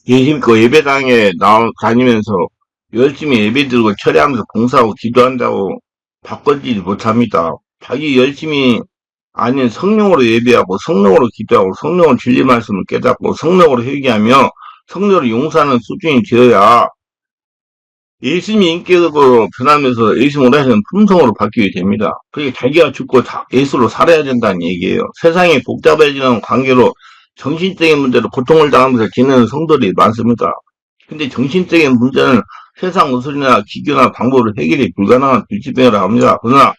예심코 예배당에 다니면서 열심히 예배 드리고 철야하면서 봉사하고 기도한다고 바꿔지지 못합니다. 자기 열심히 아닌 성령으로 예배하고 성령으로 기도하고 성령으로 진리 말씀을 깨닫고 성령으로 회개하며 성령으로 용서하는 수준이 되어야 예수님이 인격으로 변하면서 예수님으로 하시는 품성으로 바뀌게 됩니다. 그게 자기가 죽고 예수로 살아야 된다는 얘기예요. 세상이 복잡해지는 관계로 정신적인 문제로 고통을 당하면서 지내는 성도들이 많습니다. 근데 정신적인 문제는 세상 우술이나 기교나 방법으로 해결이 불가능한 불치병이라 합니다. 그러나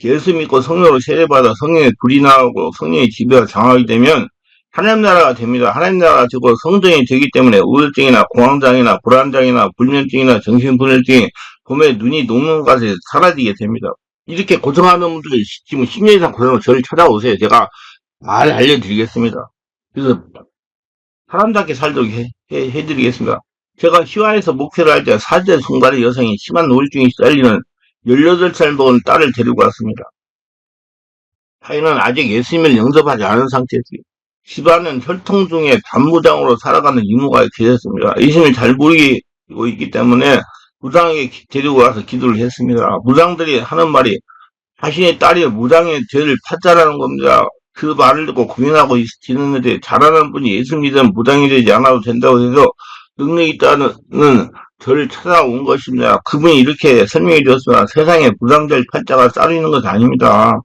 예수 믿고 성령으로 세례받아 성령의 불이 나오고 성령의 지배가 장하게 되면 하나님 나라가 됩니다. 하나님 나라가 되고 성전이 되기 때문에 우울증이나 공황장애나 불안장애나 불면증이나 정신분열증이 봄에 눈이 녹는 것이 사라지게 됩니다. 이렇게 고생하는 분들이 지금 10년 이상 고생하고 저를 찾아오세요. 제가 잘 알려드리겠습니다. 그래서 사람답게 살도록 해드리겠습니다. 제가 시화에서 목회를 할 때 40대 중반의 여성이 심한 우울증이 쌓이는 18살 먹은 딸을 데리고 왔습니다. 타인은 아직 예수님을 영접하지 않은 상태지. 집안은 혈통 중에 반무당으로 살아가는 이모가 계셨습니다. 예수님을 잘 모르고 있기 때문에 무당에게 데리고 와서 기도를 했습니다. 무당들이 하는 말이 자신의 딸이 무당의 죄를 팠다라는 겁니다. 그 말을 듣고 고민하고 있는데 잘하는 분이 예수 믿으면 무당이 되지 않아도 된다고 해서 능력이 있다는 저를 찾아온 것입니다. 그분이 이렇게 설명해 주었으나 세상에 무당될 팔자가 쌓이는 것이 아닙니다.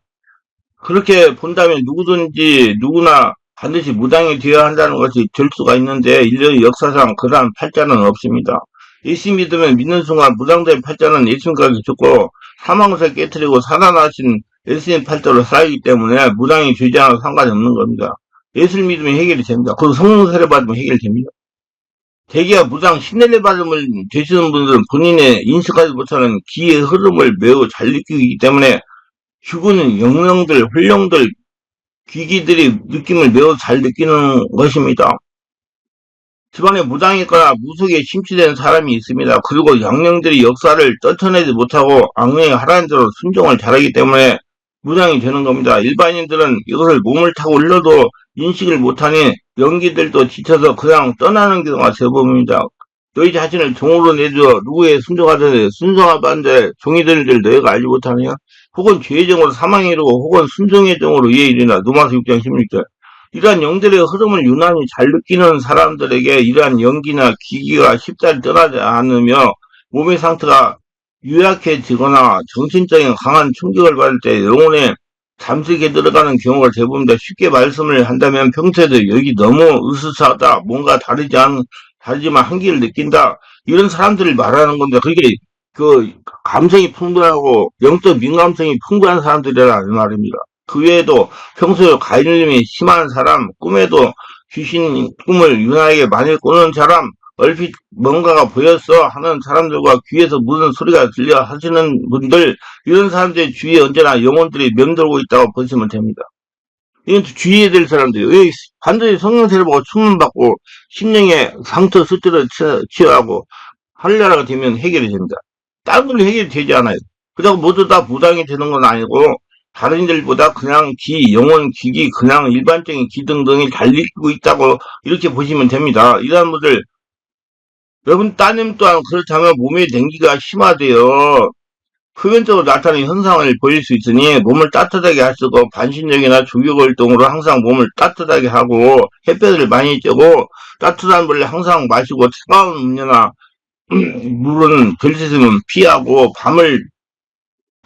그렇게 본다면 누구든지 누구나 반드시 무당이 되어야 한다는 것이 될 수가 있는데 인類역사상 그러한 팔자는 없습니다. 예수 믿으면 믿는 순간 무당된 팔자는 예수님까지 죽고 사망을 깨뜨리고 살아나신 예수님 팔자로 쌓이기 때문에 무당이 되지 않아도 상관이 없는 겁니다. 예수를 믿으면 해결이 됩니다. 그리고 성령 세례 받으면 해결됩니다. 대개가 무당 신뢰를 받음을 되시는 분들은 본인의 인식하지 못하는 기의 흐름을 매우 잘 느끼기 때문에 죽은 영령들, 훌령들, 귀기들이 느낌을 매우 잘 느끼는 것입니다. 집안에 무당이 있거나 무속에 심취된 사람이 있습니다. 그리고 영령들이 역사를 떨쳐내지 못하고 악령의 하라는 대로 순종을 잘하기 때문에 무당이 되는 겁니다. 일반인들은 이것을 몸을 타고 흘러도 인식을 못하니 연기들도 지쳐서 그냥 떠나는 경우가 대부분입니다. 너희 자신을 종으로 내줘 누구에 순종하되 순종하반데 종이 되는 줄 너희가 알지 못하느냐? 혹은 죄의 종으로 사망에 이르고 혹은 순종의 종으로 이에 이르나. 누가서 6장 16절. 이러한 영들의 흐름을 유난히 잘 느끼는 사람들에게 이러한 연기나 기기가 쉽사리 떠나지 않으며 몸의 상태가 유약해지거나 정신적인 강한 충격을 받을 때 영혼에 잠식에 들어가는 경우가 대부분입니다. 쉽게 말씀을 한다면 평소에도 여기 너무 으스스하다, 뭔가 다르지만 한계를 느낀다, 이런 사람들을 말하는 건데, 그게 그 감성이 풍부하고 영적 민감성이 풍부한 사람들이라는 말입니다. 그 외에도 평소에 가인님이 심한 사람, 꿈에도 귀신 꿈을 유난하게 많이 꾸는 사람, 얼핏 뭔가가 보였어 하는 사람들과 귀에서 무슨 소리가 들려 하시는 분들, 이런 사람들의 주위에 언제나 영혼들이 맴돌고 있다고 보시면 됩니다. 이건 주의해야 될 사람들이에요. 반드시 성령 세례 받고 충만 받고 심령의 상처 수치를 치유하고 할례라가 되면 해결이 됩니다. 다른 걸로 해결이 되지 않아요. 그렇다고 모두 다 무당이 되는 건 아니고 다른 이들보다 그냥 영혼, 기기, 그냥 일반적인 기등등이 잘 느끼고 있다고 이렇게 보시면 됩니다. 이런 분들, 여러분 따님 또한 그렇다면 몸의 냉기가 심하대요. 표면적으로 나타나는 현상을 보일 수 있으니 몸을 따뜻하게 하시고 반신욕이나 조격활동으로 항상 몸을 따뜻하게 하고 햇볕을 많이 쬐고 따뜻한 물을 항상 마시고 차가운 음료나 물은 덜 씻으면 피하고 밤을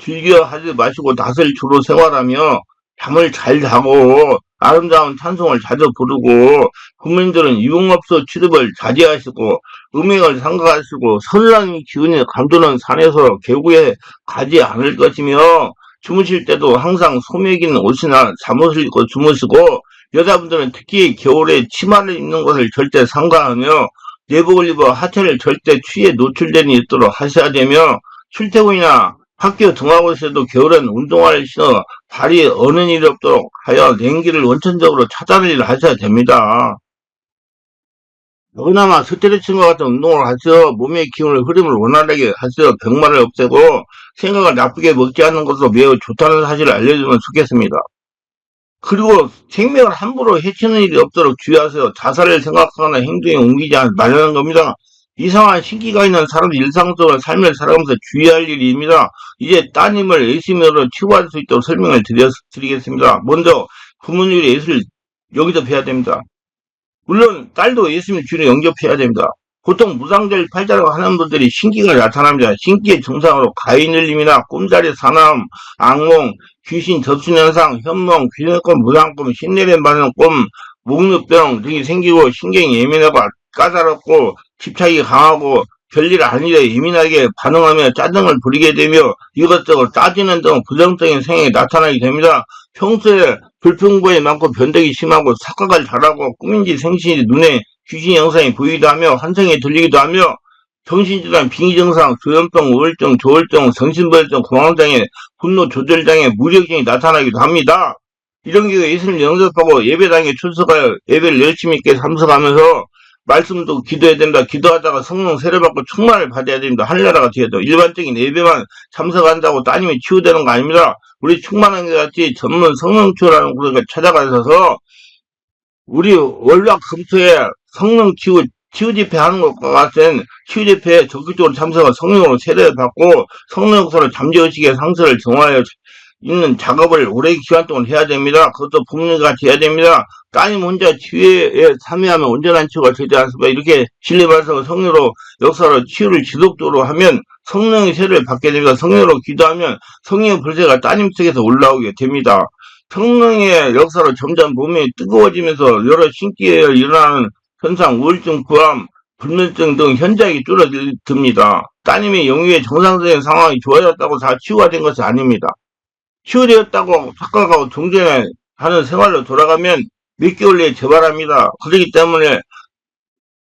즐겨 하지 마시고 낮을 주로 생활하며 잠을 잘 자고 아름다운 찬송을 자주 부르고 국민들은 유흥업소 출입을 자제하시고 음행을 삼가하시고 선한 기운이 감도는 산에서 계곡에 가지 않을 것이며 주무실 때도 항상 소매긴 옷이나 잠옷을 입고 주무시고 여자분들은 특히 겨울에 치마를 입는 것을 절대 삼가하며 내복을 입어 하체를 절대 추위에 노출되지 않도록 하셔야 되며 출퇴근이나 학교 등하고서도 겨울엔 운동화를 신어 발이 어는 일이 없도록 하여 냉기를 원천적으로 차단을 하셔야 됩니다. 그나마 스트레칭과 같은 운동을 하셔 몸의 기운을 흐름을 원활하게 하셔 병마를 없애고 생각을 나쁘게 먹지 않는 것도 매우 좋다는 사실을 알려주면 좋겠습니다. 그리고 생명을 함부로 해치는 일이 없도록 주의하세요. 자살을 생각하거나 행동에 옮기지 말라는 겁니다. 이상한 신기가 있는 사람들 일상적으로 삶을 살아가면서 주의할 일입니다. 이제 따님을 예수님으로 치유할 수 있도록 설명을 드리겠습니다. 먼저 부모님의 예수를 여기서 뵈야 됩니다. 물론 딸도 예수님 주로 영접해야 됩니다. 보통 무당절 팔자라고 하는 분들이 신기가 나타납니다. 신기의 증상으로 가위늘림이나 꿈자리 사나움, 악몽, 귀신 접신현상, 현몽, 귀신꿈, 무당꿈, 신내림 받는 꿈, 목류병 등이 생기고 신경이 예민하고 까다롭고 집착이 강하고 별일 아니래 예민하게 반응하며 짜증을 부리게 되며 이것저것 따지는 등 부정적인 성향이 나타나게 됩니다. 평소에 불평불만이 많고 변덕이 심하고 착각을 잘하고 꿈인지 생신인지 눈에 귀신 영상이 보이기도 하며 환청이 들리기도 하며 정신질환, 빙의증상, 조현병, 우울증, 조울증, 정신불안증, 공황장애, 분노 조절장애, 무력증이 나타나기도 합니다. 이런 경우에 예수님 영접하고 예배당에 출석하여 예배를 열심히 있게 참석하면서 말씀도 기도해야 됩니다. 기도하다가 성령 세례받고 충만을 받아야 됩니다. 하늘나라가 되어야 돼요. 일반적인 예배만 참석한다고 따님이 치유되는 거 아닙니다. 우리 충만한 것 같이 전문 성령치유라는 곳에 찾아가셔서 우리 월락 금토에 성령 치유 집회 하는 것과 같은 치유 집회에 적극적으로 참석한 성령으로 세례를 받고 성령 역사로 잠재의식의 상처를 정화하여 있는 작업을 오랜 기간 동안 해야 됩니다. 그것도 부모님 같이 해야 됩니다. 따님 혼자 치유에 참여하면 온전한 치유가 되지 않습니까? 이렇게 신뢰받아서 성령으로 역사로 치유를 지속적으로 하면 성령의 세례를 받게 됩니다. 성령으로 기도하면 성령의 불새가 따님 속에서 올라오게 됩니다. 성령의 역사로 점점 몸이 뜨거워지면서 여러 신기에 일어나는 현상, 우울증, 부암, 불면증 등 현저하게 줄어듭니다. 따님의 영유의 정상적인 상황이 좋아졌다고 다 치유가 된 것은 아닙니다. 치유되었다고 착각하고 종전하는 생활로 돌아가면 몇 개월 내에 재발합니다. 그렇기 때문에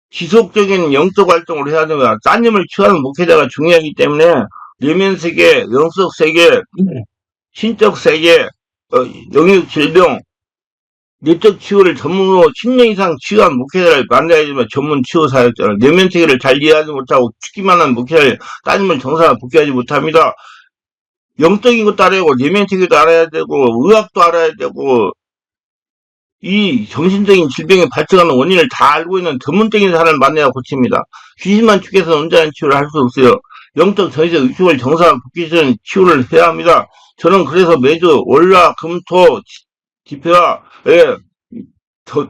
지속적인 영적 활동을 해야 됩니다. 따님을 치유하는 목회자가 중요하기 때문에 내면 세계, 영적 세계, 신적 세계, 영역 질병, 내적 치유를 전문으로 10년 이상 치유한 목회자를 만나야지만 전문 치유 사역자를 내면 세계를 잘 이해하지 못하고 죽기만 한 목회자를 따님을 정상화 복귀하지 못합니다. 영적인 것도 알아야 되고 내면 세계도 알아야 되고 의학도 알아야 되고 이 정신적인 질병의 발생하는 원인을 다 알고 있는 전문적인 사람을 만나야 고칩니다. 귀신만 죽여서 온전한 치유를 할 수 없어요. 영적 전세 의식을 정상화 복귀시키는 치유를 해야 합니다. 저는 그래서 매주 월화 금토 집회와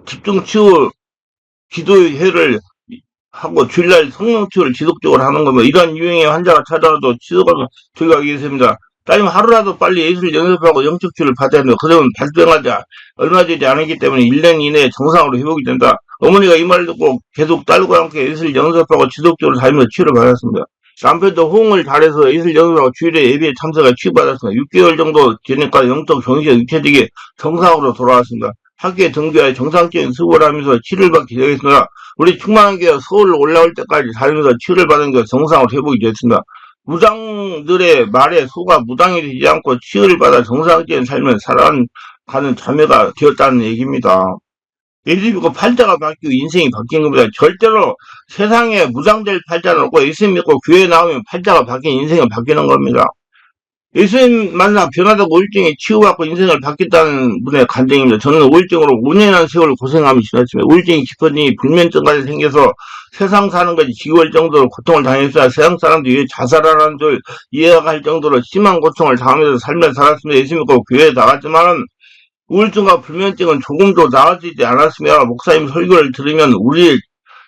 집중 치유 기도회를 하고 주일날 성령 치유를 지속적으로 하는 겁니다. 이러한 유형의 환자가 찾아와도 치유가 저희가 하겠습니다. 따님 하루라도 빨리 예수를 영접하고 영적 치유를 받아야 합니다. 그러면 발병하지 얼마 되지 않았기 때문에 1년 이내에 정상으로 회복이 된다. 어머니가 이 말 듣고 계속 딸과 함께 예수를 영접하고 지속적으로 다니면서 치유를 받았습니다. 남편도 호응을 잘해서 예술 영접하고 주일에 예배에 참석해 치유받았습니다. 6개월 정도 되니까 영적 정신이 유체되게 정상으로 돌아왔습니다. 학교에 등교하여 정상적인 수고를 하면서 치료를 받게 되겠습니다. 우리 충만한 교회 서울 올라올 때까지 다니면서 치유를 받은 게 정상으로 회복이 됐습니다. 무당들의 말에 소가 무당이 되지 않고 치유를 받아 정상적인 삶을 살아가는 자매가 되었다는 얘기입니다. 예수 믿고 팔자가 바뀌고 인생이 바뀐 겁니다. 절대로 세상에 무당될 팔자는 없고 예수 믿고 교회에 나오면 팔자가 바뀐 인생이 바뀌는 겁니다. 예수님 만나 변화되고 우울증에 치유받고 인생을 바뀌었다는 분의 간증입니다. 저는 우울증으로 5년이라는 세월을 고생하며 지났습니다. 우울증이 깊어지니 불면증까지 생겨서 세상 사는 것이 지겨울 정도로 고통을 당했어야 세상 사람들이 왜 자살하는 줄 이해가 할 정도로 심한 고통을 당하면서 삶을 살았습니다. 예수 믿고 교회에 나갔지만은 우울증과 불면증은 조금도 나아지지 않았으며 목사님 설교를 들으면 우리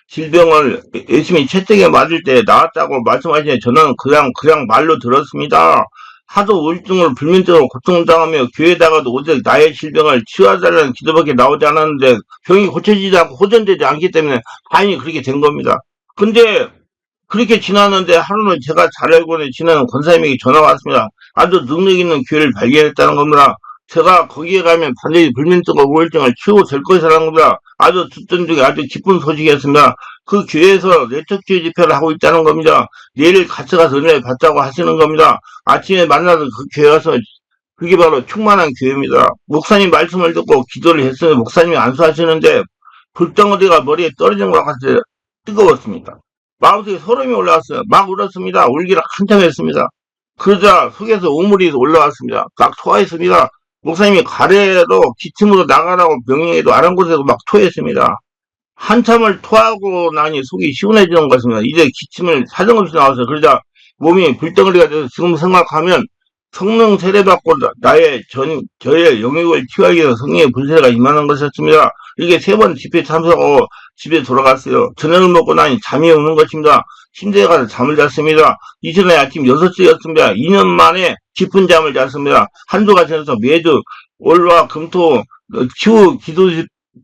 질병을 열심히 채찍에 맞을 때 나았다고 말씀하시니 저는 그냥 말로 들었습니다. 하도 우울증으로 불면증으로 고통당하며 교회에다가도 오직 나의 질병을 치유하자는 기도밖에 나오지 않았는데 병이 고쳐지지 않고 호전되지 않기 때문에 다행히 그렇게 된 겁니다. 근데 그렇게 지났는데 하루는 제가 잘 알고 있는 지나는 권사님에게 전화가 왔습니다. 아주 능력 있는 교회를 발견했다는 겁니다. 제가 거기에 가면 반드시 불면증과 우울증을 치유고 될 것이라는 겁니다. 아주 듣던 중에 아주 기쁜 소식이었습니다. 그 교회에서 내적치유 집회를 하고 있다는 겁니다. 내일 같이 가서 은혜 받자고 하시는 겁니다. 아침에 만나서 그 교회 와서 그게 바로 충만한 교회입니다. 목사님 말씀을 듣고 기도를 했어요. 목사님이 안수하시는데 불덩어리가 머리에 떨어진 것 같아서 뜨거웠습니다. 마음속에 소름이 올라왔어요. 막 울었습니다. 울기를 한참 했습니다. 그러자 속에서 우물이 올라왔습니다. 막 토하였습니다. 목사님이 가래로 기침으로 나가라고 명령해도 아랑곳에서 막 토했습니다. 한참을 토하고 나니 속이 시원해지는 것입니다. 이제 기침을 사정없이 나와서 그러자 몸이 불덩어리가 돼서 지금 생각하면 성령 세례받고 저의 영역을 취하기 위해서 성령의 불세례가 임하는 것이었습니다. 이게 세 번 집회 참석하고 집에 돌아갔어요. 저녁을 먹고 나니 잠이 오는 것입니다. 침대에 가서 잠을 잤습니다. 이전에 아침 6시였습니다. 2년 만에 깊은 잠을 잤습니다. 한 주가 지나서 매주 월화 금토 추후 기도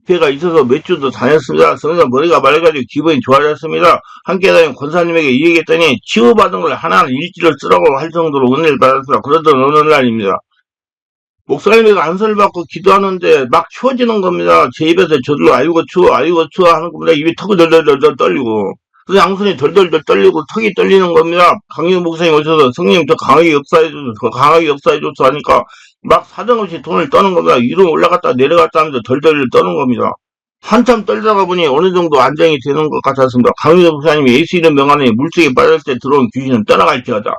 집회가 있어서 몇 주도 다녔습니다. 그래서 머리가 맑아지고 기분이 좋아졌습니다. 함께 다닌 권사님에게 이 얘기했더니 치유받은 걸 하나하나 일지를 쓰라고 할 정도로 은혜를 받았습니다. 그러던 어느 날입니다. 목사님에게 안수를 받고 기도하는데 막 추워지는 겁니다. 제 입에서 저절로 아이고 추워 하는 겁니다. 입이 턱이 덜덜덜 떨리고 그래서 양손이 덜덜덜 떨리고 턱이 떨리는 겁니다. 강유 목사님 오셔서 성령 저 강하게 역사해줘서 하니까 막 사정없이 돈을 떠는 겁니다. 위로 올라갔다 내려갔다 하면서 덜덜 떠는 겁니다. 한참 떨다가 보니 어느 정도 안정이 되는 것 같았습니다. 강유 목사님이 예수 이름 명안에 물속에 빠질 때 들어온 귀신은 떠나갈지어다.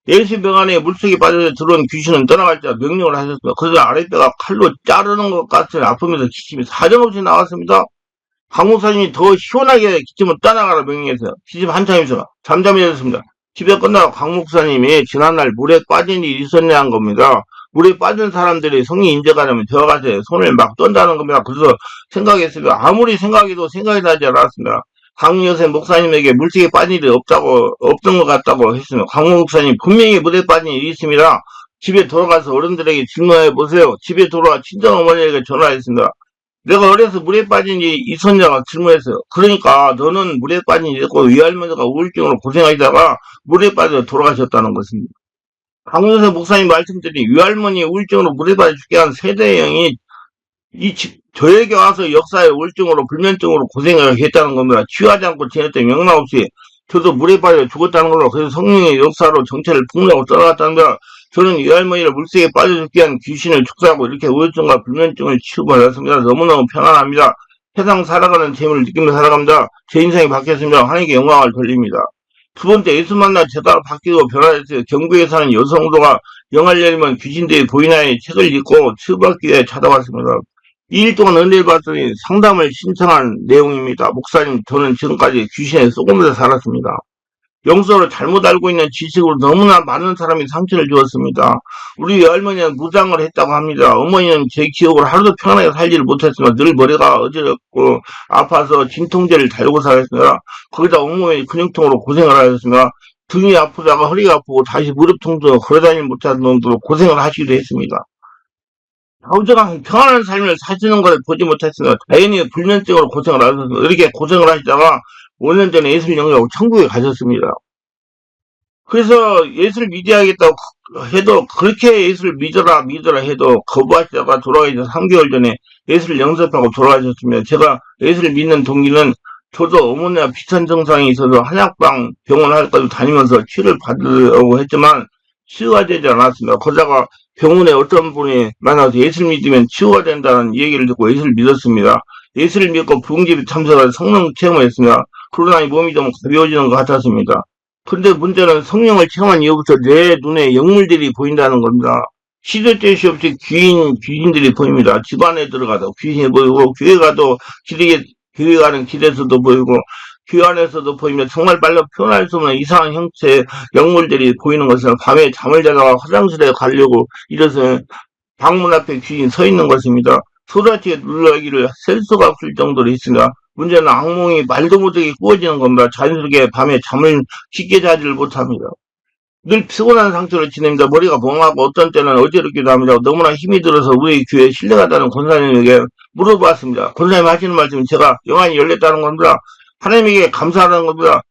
예수 병안에 물속에 빠져 들어온 귀신은 떠나갈지어다 명령을 하셨습니다. 그래서 아랫배가 칼로 자르는 것 같은 아픔에서 기침이 사정없이 나왔습니다. 강 목사님이 더 시원하게 기침을 떠나가라 명령했어요. 기침 한참이서 잠잠히 잤습니다. 집에 끝나고 강 목사님이 지난날 물에 빠진 일이 있었냐 한 겁니다. 물에 빠진 사람들이 성령 인재가 되면 들어가서 손을 막 떤다는 겁니다. 그래서 생각했습니다. 아무리 생각해도 생각이 나지 않았습니다. 강여세 목사님에게 물속에 빠진 일이 없던 것 같다고 했습니다. 강 목사님 분명히 물에 빠진 일이 있습니다. 집에 돌아가서 어른들에게 질문해 보세요. 집에 돌아와 친정어머니에게 전화했습니다. 내가 어려서 물에 빠진 일이 있었냐고 질문했어요. 그러니까 너는 물에 빠진 일이 있고 위할머니가 우울증으로 고생하시다가 물에 빠져 돌아가셨다는 것입니다. 강여세 목사님 말씀드린 위할머니 우울증으로 물에 빠져 죽게 한 세대의 영이 저에게 와서 역사의 우울증으로 불면증으로 고생을 했다는 겁니다. 취하지 않고 지냈더니 명랑 없이 저도 물에 빠져 죽었다는 걸로 그래서 성령의 역사로 정체를 폭로하고 떠나갔다는 거야. 저는 이 할머니를 물속에 빠져 죽게 한 귀신을 축사하고 이렇게 우울증과 불면증을 치유받았습니다. 너무너무 편안합니다. 세상 살아가는 재미를 느끼며 살아갑니다. 제 인생이 바뀌었습니다. 하나님께 영광을 돌립니다. 두 번째 예수 만나 제가 바뀌고 변화했어요. 경부에 사는 여성도가 영화를 열면 귀신들이 보이나의 책을 읽고 치유받기 위해 찾아왔습니다. 2일 동안 은혜를 받더니 상담을 신청한 내용입니다. 목사님, 저는 지금까지 귀신에 쏘고면서 살았습니다. 영적으로 잘못 알고 있는 지식으로 너무나 많은 사람이 상처를 주었습니다. 우리 외할머니는 무장을 했다고 합니다. 어머니는 제 기억으로 하루도 편안하게 살지를 못했습니다. 늘 머리가 어지럽고 아파서 진통제를 달고 살았습니다. 거기다 온몸에 근육통으로 고생을 하셨습니다. 등이 아프다가 허리가 아프고 다시 무릎 통증으로 걸어다니지 못하는 정도로 고생을 하시기도 했습니다. 아우저가 평안한 삶을 사시는 것을 보지 못했습니다. 자연히 불면증으로 고생을 하셨습니다. 이렇게 고생을 하시다가 5년 전에 예수를 영접하고 천국에 가셨습니다. 그래서 예수를 믿어야겠다고 해도 그렇게 예수를 믿어라 해도 거부하시다가 돌아가셔서 3개월 전에 예수를 영접하고 돌아가셨습니다. 제가 예수를 믿는 동기는 저도 어머니와 비슷한 증상이 있어서 한약방 병원 할까지 다니면서 치료를 받으려고 했지만 치유가 되지 않았습니다. 그러다가 병원에 어떤 분이 만나서 예수를 믿으면 치유가 된다는 얘기를 듣고 예수를 믿었습니다. 예수를 믿고 부흥집에 참석해서 성령 체험을 했습니다. 그러나 몸이 좀 가벼워지는 것 같았습니다. 근데 문제는 성령을 체험한 이후부터 내 눈에 영물들이 보인다는 겁니다. 시도 때시 없이 귀신들이 보입니다. 집안에 들어가도 귀신이 보이고 교회 가도 교회 가는 길에서도 보이고 교회 안에서도 보이며 정말 말로 표현할 수 없는 이상한 형체의 영물들이 보이는 것은 밤에 잠을 자다가 화장실에 가려고 일어서 방문 앞에 귀신이 서 있는 것입니다. 소리치게 놀라기를 셀 수가 없을 정도로 있습니다. 문제는 악몽이 말도 못하게 꾸어지는 겁니다. 자연스럽게 밤에 잠을 쉽게 자지를 못합니다. 늘 피곤한 상태로 지냅니다. 머리가 멍하고 어떤 때는 어지럽기도 합니다. 너무나 힘이 들어서 우리 교회에 신뢰가다는 권사님에게 물어봤습니다. 권사님 하시는 말씀은 제가 영안이 열렸다는 겁니다. 하나님에게 감사하는 겁니다.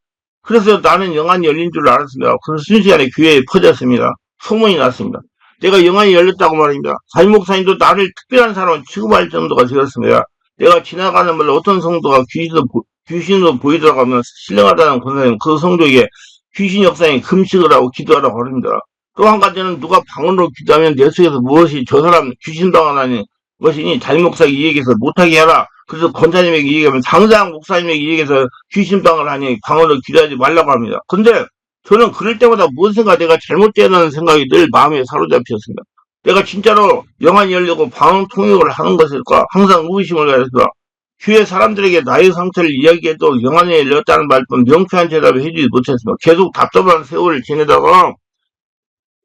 그래서 나는 영안이 열린 줄 알았습니다. 그래서 순식간에 교회에 퍼졌습니다. 소문이 났습니다. 내가 영안이 열렸다고 말입니다. 사임 목사님도 나를 특별한 사람으로 취급할 정도가 되었습니다. 내가 지나가는 말로 어떤 성도가 귀신으로 보이더라고 하면 신령하다는 권사님 그 성도에게 귀신 역사에 금식을 하고 기도하라고 합니다. 또 한 가지는 누가 방언으로 기도하면 내 속에서 무엇이 저 사람 귀신 당하는 것이니 자임 목사에게 이 얘기해서 못하게 하라. 그래서 권사님에게 이 얘기하면 당장 목사님에게 이 얘기해서 귀신 방을 하니 방언으로 기도하지 말라고 합니다. 근데 저는 그럴 때마다 무엇인가 내가 잘못되는 생각이 늘 마음에 사로잡혔습니다. 내가 진짜로 영안이 열리고 방언 통역을 하는 것일까? 항상 의구심을 가졌어. 주위의 사람들에게 나의 상태를 이야기해도 영안이 열렸다는 말뿐 명쾌한 대답을 해주지 못했습니다. 계속 답답한 세월을 지내다가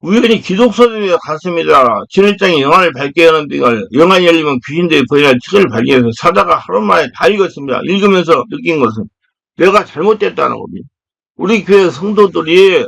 우연히 기독서점에 갔습니다. 진일장이 영안을 밝게 여는 비가 영안이 열리면 귀신들이 보이는 책을 발견해서 사다가 하루 만에 다 읽었습니다. 읽으면서 느낀 것은 내가 잘못됐다는 겁니다. 우리 교회 성도들이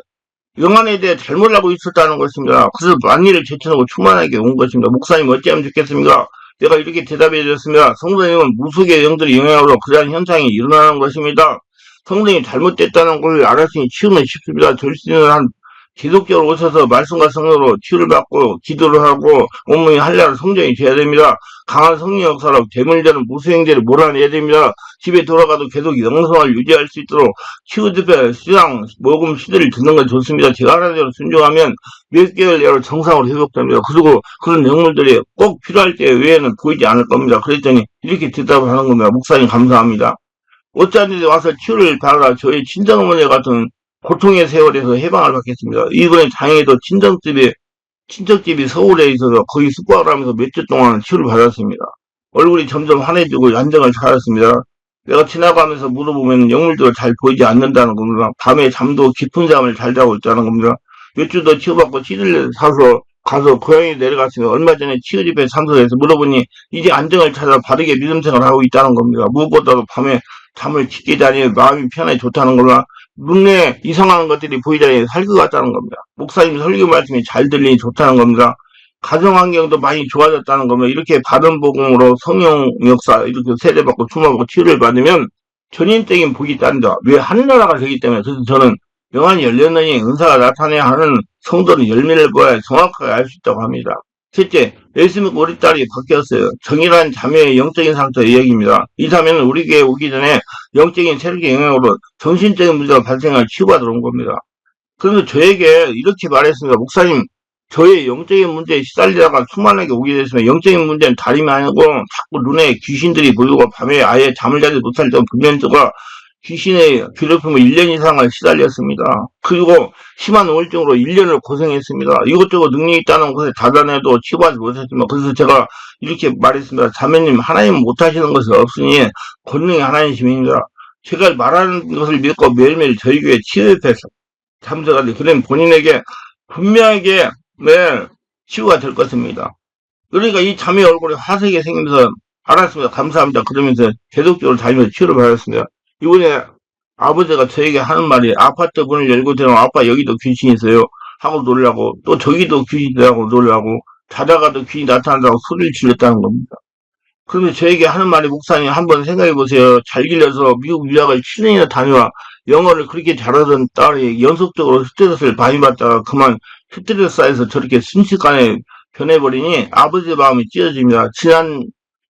영안에 대해 잘못 알고 있었다는 것입니다. 그래서 만리를 제쳐놓고 충만하게 온 것입니다. 목사님 어찌하면 좋겠습니까? 내가 이렇게 대답해 드렸습니다. 성도님은 무속의 영들의 영향으로 그러한 현상이 일어나는 것입니다. 성도님이 잘못됐다는 걸 알았으니 치유는 쉽습니다. 될 수 있는 한 기독교로 오셔서 말씀과 성령으로 치유를 받고 기도를 하고 온몸이 한량으로 성전이 돼야 됩니다. 강한 성령 역사로 대물자는 무수행제를 몰아내야 됩니다. 집에 돌아가도 계속 영성을 유지할 수 있도록 치유집회 시장 모금 시대를 듣는 건 좋습니다. 제가 하는 대로 순종하면 몇 개월 내로 정상으로 회복됩니다. 그리고 그런 영물들이 꼭 필요할 때 외에는 보이지 않을 겁니다. 그랬더니 이렇게 대답을 하는 겁니다. 목사님 감사합니다. 어쩌는데 와서 치유를 받아라. 저희 친정어머니 같은 고통의 세월에서 해방을 받겠습니다. 이번에 다행히도 친척집이 서울에 있어서 거기 숙박을 하면서 몇 주 동안 치유를 받았습니다. 얼굴이 점점 환해지고 안정을 찾았습니다. 내가 지나가면서 물어보면 영물들을 잘 보이지 않는다는 겁니다. 밤에 잠도 깊은 잠을 잘 자고 있다는 겁니다. 몇 주 더 치유받고 씨를 사서 가서 고향에 내려갔으며 얼마 전에 치유집에 참석해서 물어보니 이제 안정을 찾아 바르게 믿음 생활을 하고 있다는 겁니다. 무엇보다도 밤에 잠을 깊게 자니 마음이 편하게 좋다는 걸로 눈에 이상한 것들이 보이자니 살 것 같다는 겁니다. 목사님 설교 말씀이 잘 들리니 좋다는 겁니다. 가정 환경도 많이 좋아졌다는 겁니다. 이렇게 바른 복음으로 성령 역사 이렇게 세례받고 충만받고 치유를 받으면 전인적인 복이 따른다. 왜 하늘나라가 되기 때문에. 그래서 저는 영안이 열렸느니 은사가 나타내야 하는 성도는 열매를 보아야 정확하게 알 수 있다고 합니다. 셋째, 예수 믿고 우리 딸이 바뀌었어요. 정의란 자매의 영적인 상태의 이야기입니다. 이 자매는 우리 교회에 오기 전에 영적인 세력의 영향으로 정신적인 문제가 발생할 치유받으러 온 겁니다. 그래서 저에게 이렇게 말했습니다. 목사님, 저의 영적인 문제에 시달리다가 충만하게 오게 됐으면 영적인 문제는 다름이 아니고 자꾸 눈에 귀신들이 보이고 밤에 아예 잠을 자지 못할 정도 불면증과 귀신의 괴롭힘을 1년 이상을 시달렸습니다. 그리고 심한 우울증으로 1년을 고생했습니다. 이것저것 능력이 있다는 것에 다단해도 치유하지 못했지만 그래서 제가 이렇게 말했습니다. 자매님 하나님은 못하시는 것이 없으니 권능이 하나님이십니다. 제가 말하는 것을 믿고 매일매일 저희 교회 치유협회에서 참석하되 그는 본인에게 분명하게 치유가 될 것입니다. 그러니까 이 자매 얼굴에 화색이 생기면서 알았습니다. 감사합니다. 그러면서 계속적으로 다니면서 치유를 받았습니다. 이번에 아버지가 저에게 하는 말이 아파트 문을 열고 들어오면 아빠 여기도 귀신이 있어요 하고 놀라고 또 저기도 귀신이라고 놀라고 자다가도 귀신이 나타난다고 소리를 질렀다는 겁니다. 그러면 저에게 하는 말이 목사님 한번 생각해 보세요. 잘 길러서 미국 유학을 7년이나 다녀와 영어를 그렇게 잘하던 딸이 연속적으로 스트레스를 많이 받다가 그만 스트레스 쌓여서 저렇게 순식간에 변해버리니 아버지의 마음이 찢어집니다. 지난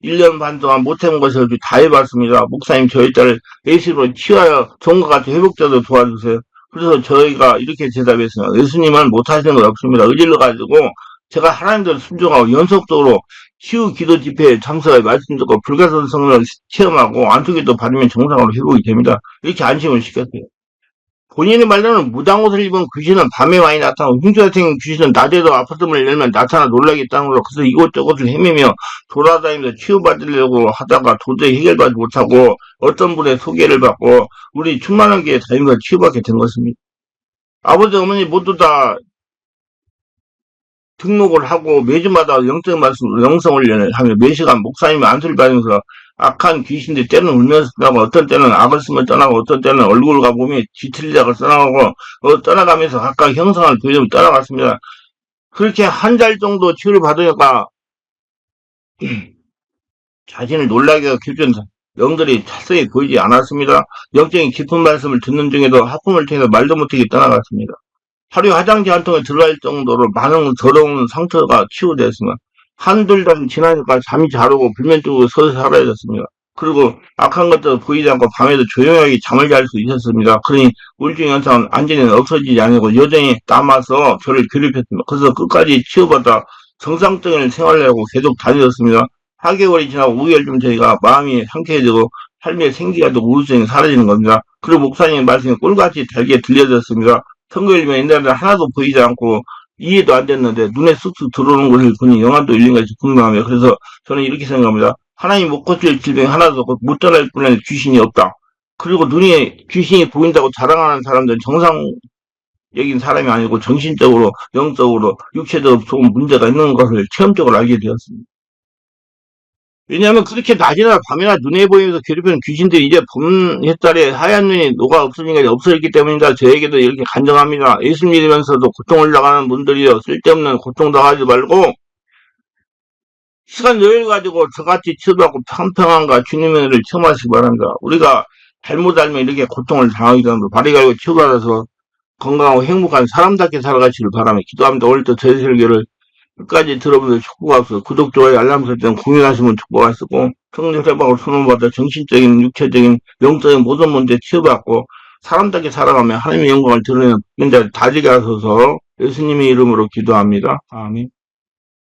1년 반 동안 못해본 것을 다 해봤습니다. 목사님 저희 딸을 예수로 치유하여 종과 같이 회복자도 도와주세요. 그래서 저희가 이렇게 대답했습니다. 예수님은 못하시는 것 없습니다. 의지를 가지고 제가 하나님들 순종하고 연속적으로 치유 기도 집회에 참석해 말씀 듣고 불가선 성령을 체험하고 안수기도 받으면 정상으로 회복이 됩니다. 이렇게 안심을 시켰어요. 본인의 말로는 무당 옷을 입은 귀신은 밤에 많이 나타나고 흉터가 생긴 귀신은 낮에도 아파트 문을 열면 나타나 놀라겠다는 거로 그래서 이곳저곳을 헤매며 돌아다니면서 치유받으려고 하다가 도저히 해결받지 못하고 어떤 분의 소개를 받고 우리 충만한 교회에 다니면서 치유받게 된 것입니다. 아버지 어머니 모두 다 등록을 하고 매주마다 영적 말씀 영성을 하며 매시간 목사님이 안수를 받으면서 악한 귀신들이 때는 울면서 떠나고 어떤 때는 악을 쓰며 떠나고 어떤 때는 얼굴과 몸이 뒤틀리다가 떠나가고 떠나가면서 각각 형상을 보여주며 떠나갔습니다. 그렇게 한 달 정도 치유를 받으니까 자신을 놀라게 하고 기준 영들이 찰성이 보이지 않았습니다. 영적인 깊은 말씀을 듣는 중에도 하품을 통해서 말도 못하게 떠나갔습니다. 하루에 화장지 한 통에 들어갈 정도로 많은 더러운 상처가 치유되었습니다. 한둘 달 지나니까 잠이 잘 오고 불면증으로 서서히 사라졌습니다. 그리고 악한 것도 보이지 않고 밤에도 조용하게 잠을 잘 수 있었습니다. 그러니 우울증 현상은 완전히 없어지지 않고 여전히 남아서 저를 괴롭혔습니다. 그래서 끝까지 치유받아 정상적인 생활을 하고 계속 다녔습니다. 4개월이 지나고 5개월쯤 저희가 마음이 상쾌해지고 삶의 생기가 또 우울증이 사라지는 겁니다. 그리고 목사님 말씀이 꿀같이 달게 들려졌습니다. 선거 일면 옛날에 하나도 보이지 않고 이해도 안 됐는데 눈에 쑥쑥 들어오는 것을 보니 영안도 일린 것이 궁금하며 그래서 저는 이렇게 생각합니다. 하나님 못 고칠 질병이 하나도 없고 못 떠날 뿐 귀신이 없다. 그리고 눈에 귀신이 보인다고 자랑하는 사람들은 정상적인 사람이 아니고 정신적으로, 영적으로, 육체적으로 조금 문제가 있는 것을 체험적으로 알게 되었습니다. 왜냐하면 그렇게 낮이나 밤이나 눈에 보이면서 괴롭히는 귀신들이 이제 봄 햇살에 하얀 눈이 녹아 없어지니까 없어졌기 때문이다. 저에게도 이렇게 간증합니다. 예수 믿으면서도 고통을 당하는 분들이요. 쓸데없는 고통 당하지 말고 시간 여유 가지고 저같이 치료받고 평평함과 주님의 은혜를 체험하시기 바랍니다. 우리가 잘못 알면 이렇게 고통을 당하기도 합니다. 발이 갈고 치료받아서 건강하고 행복한 사람답게 살아가시길 바라며 기도합니다. 오늘도 저희 설교를 끝까지 들어보면 축복가 없어. 구독, 좋아요, 알람 설정, 공유하시면 축복가 있었고, 성령세방으로 선언받아 정신적인, 육체적인, 영적인 모든 문제 치유받고, 사람답게 살아가며 하나님의 영광을 드러내는 분들 다지게 하소서 예수님의 이름으로 기도합니다. 아멘.